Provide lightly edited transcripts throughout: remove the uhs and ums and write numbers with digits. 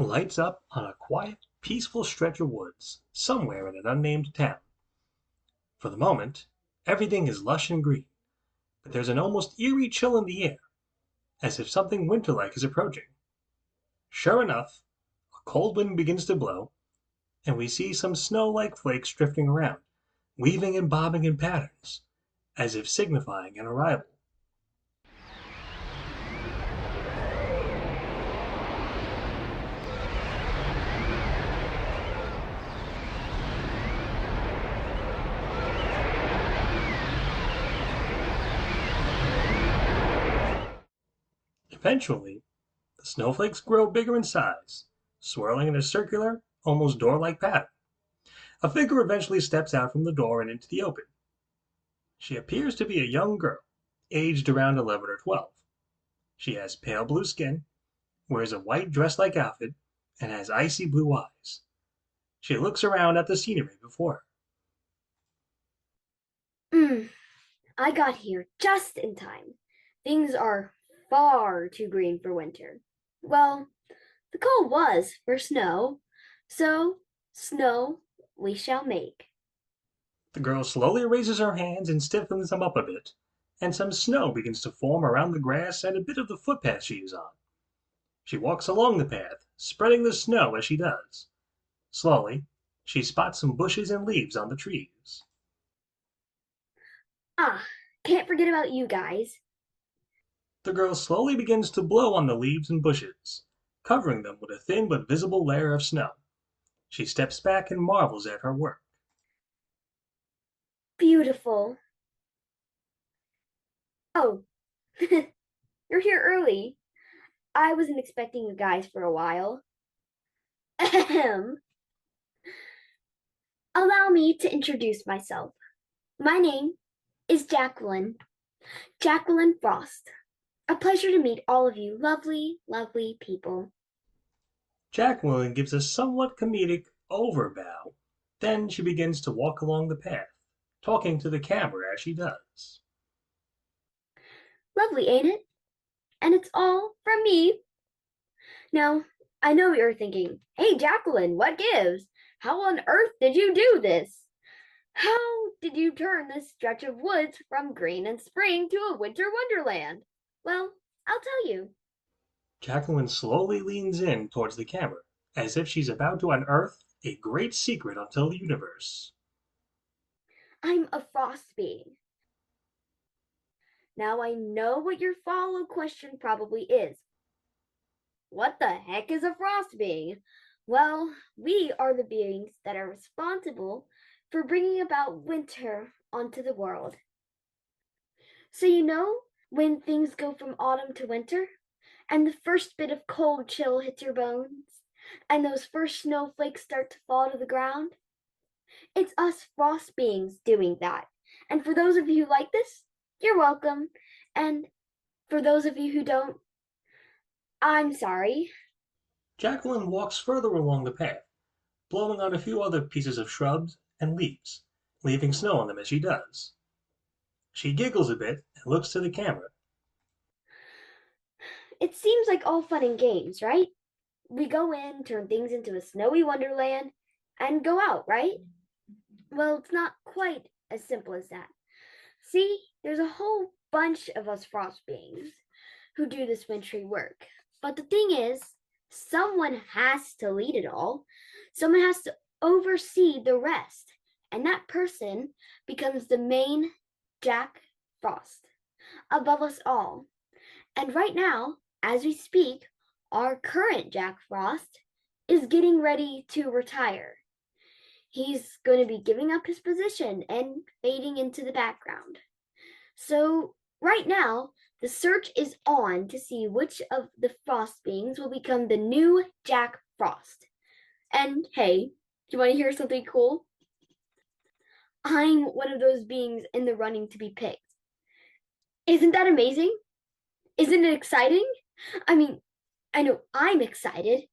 lights up on a quiet, peaceful stretch of woods somewhere in an unnamed town. For the moment, everything is lush and green, but there's an almost eerie chill in the air, as if something winter-like is approaching. Sure enough, a cold wind begins to blow, and we see some snow-like flakes drifting around, weaving and bobbing in patterns, as if signifying an arrival. Eventually, the snowflakes grow bigger in size, swirling in a circular, almost door-like pattern. A figure eventually steps out from the door and into the open. She appears to be a young girl, aged around 11 or 12. She has pale blue skin, wears a white dress-like outfit, and has icy blue eyes. She looks around at the scenery before Mm, I got here just in time. Things are far too green for winter. Well, the call was for snow, so snow we shall make. her. The girl slowly raises her hands and stiffens them up a bit, and some snow begins to form around the grass and a bit of the footpath she is on. She walks along the path, spreading the snow as she does. Slowly, she spots some bushes and leaves on the trees. Ah, can't forget about you guys. The girl slowly begins to blow on the leaves and bushes, covering them with a thin but visible layer of snow. She steps back and marvels at her work. Beautiful. Oh, you're here early. I wasn't expecting you guys for a while. Ahem. Allow me to introduce myself. My name is Jacqueline. Jacqueline Frost. A pleasure to meet all of you lovely, lovely people. Jacqueline gives a somewhat comedic overbow. Then she begins to walk along the path, talking to the camera as she does. Lovely, ain't it? And it's all from me. Now, I know you're thinking, hey, Jacqueline, what gives? How on earth did you do this? How did you turn this stretch of woods from green and spring to a winter wonderland? Well, I'll tell you. Jacqueline slowly leans in towards the camera, as if she's about to unearth a great secret until the universe. I'm a frost being. Now I know what your follow question probably is. What the heck is a frost being? Well, we are the beings that are responsible for bringing about winter onto the world. So, when things go from autumn to winter, and the first bit of cold chill hits your bones, and those first snowflakes start to fall to the ground, it's us frost beings doing that. And for those of you who like this, you're welcome. And for those of you who don't, I'm sorry. Jacqueline walks further along the path, blowing on a few other pieces of shrubs and leaves, leaving snow on them as she does. She giggles a bit and looks to the camera. It seems like all fun and games, right? We go in, turn things into a snowy wonderland, and go out, right? Well, it's not quite as simple as that. See, there's a whole bunch of us frost beings who do this wintry work. But the thing is, someone has to lead it all. Someone has to oversee the rest. And that person becomes the main Jack Frost above us all. And right now, as we speak, our current Jack Frost is getting ready to retire. He's going to be giving up his position and fading into the background. So, right now, the search is on to see which of the Frost beings will become the new Jack Frost. And hey, do you want to hear something cool? I'm one of those beings in the running to be picked. Isn't that amazing? Isn't it exciting? I mean, I know I'm excited,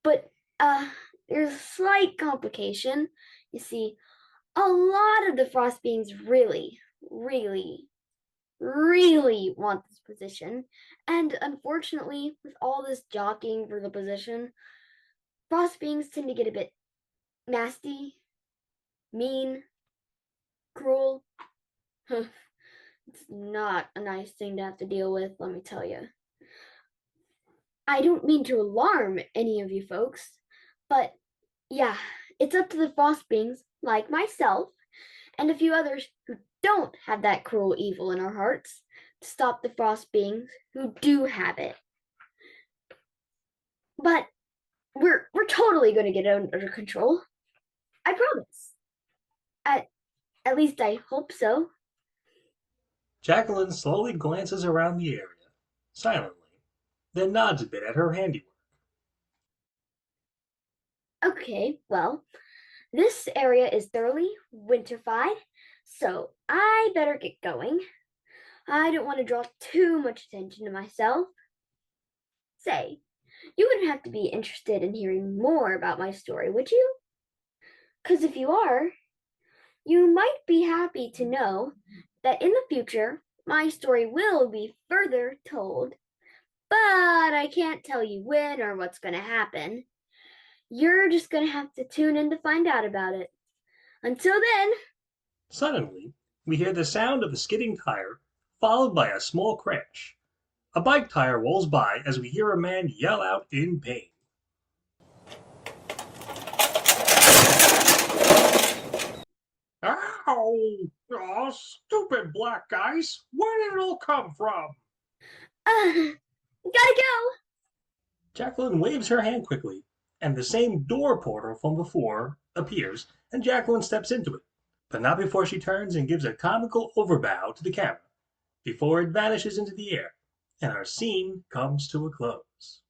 but there's a slight complication. You see, a lot of the frost beings really, really really want this position, and unfortunately, with all this jockeying for the position, boss beings tend to get a bit nasty, mean, cruel. It's not a nice thing to have to deal with, let me tell you. I don't mean to alarm any of you folks, but yeah, it's up to the frost beings, like myself, and a few others who don't have that cruel evil in our hearts, to stop the frost beings who do have it. But we're totally going to get it under control. I promise. At at least I hope so. Jacqueline slowly glances around the area, silently, then nods a bit at her handiwork. Okay, well, this area is thoroughly winterfied, so I better get going. I don't want to draw too much attention to myself. Say, you wouldn't have to be interested in hearing more about my story, would you? Because if you are, you might be happy to know that in the future, my story will be further told, but I can't tell you when or what's going to happen. You're just going to have to tune in to find out about it. Until then, Suddenly, we hear the sound of a skidding tire, followed by a small crash. A bike tire rolls by as we hear a man yell out in pain. Ow! Oh, stupid black guys! Where did it all come from? gotta go. Jacqueline waves her hand quickly, and the same door portal from before appears, and Jacqueline steps into it, but not before she turns and gives a comical overbow to the camera, before it vanishes into the air, and our scene comes to a close.